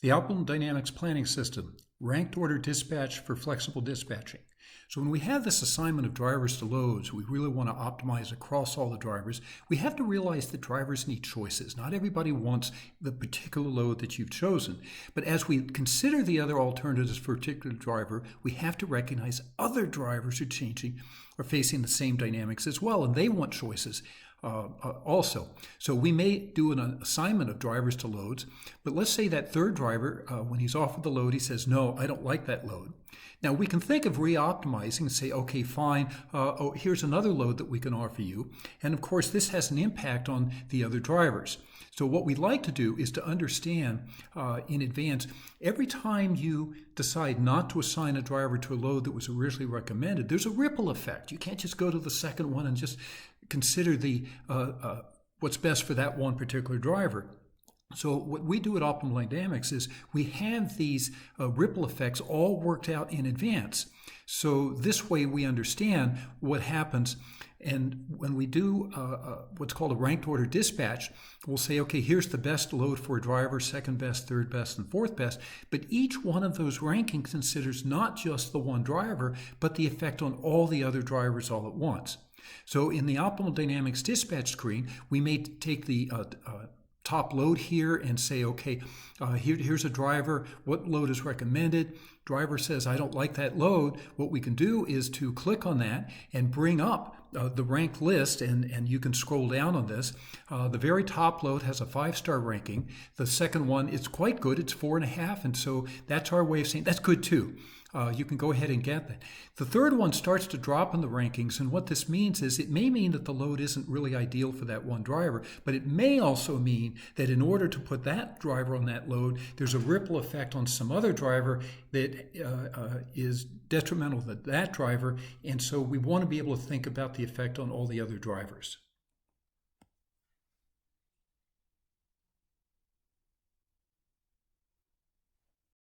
The Optimal Dynamics Planning System, ranked order dispatch for flexible dispatching. So when we have this assignment of drivers to loads, we really want to optimize across all the drivers. We have to realize that drivers need choices. Not everybody wants the particular load that you've chosen. But as we consider the other alternatives for a particular driver, we have to recognize other drivers are facing the same dynamics as well, and they want choices. Also. So we may do an assignment of drivers to loads, but let's say that third driver, when he's offered the load, he says, no, I don't like that load. Now we can think of reoptimizing and say, okay, fine, here's another load that we can offer you. And of course, this has an impact on the other drivers. So what we'd like to do is to understand in advance, every time you decide not to assign a driver to a load that was originally recommended, there's a ripple effect. You can't just go to the second one and just consider the what's best for that one particular driver. So what we do at Optimal Dynamics is we have these ripple effects all worked out in advance. So this way we understand what happens. And when we do what's called a ranked order dispatch, we'll say, okay, here's the best load for a driver, second best, third best, and fourth best. But each one of those rankings considers not just the one driver, but the effect on all the other drivers all at once. So in the Optimal Dynamics dispatch screen, we may take the top load here and say, okay, here's a driver, what load is recommended? Driver says, I don't like that load. What we can do is to click on that and bring up the ranked list, and you can scroll down on this. The very top load has a 5-star ranking. The second one is quite good. It's 4.5, and so that's our way of saying that's good too. You can go ahead and get that. The third one starts to drop in the rankings, and what this means is it may mean that the load isn't really ideal for that one driver, but it may also mean that in order to put that driver on that load, there's a ripple effect on some other driver that is detrimental to that driver, and so we want to be able to think about the effect on all the other drivers.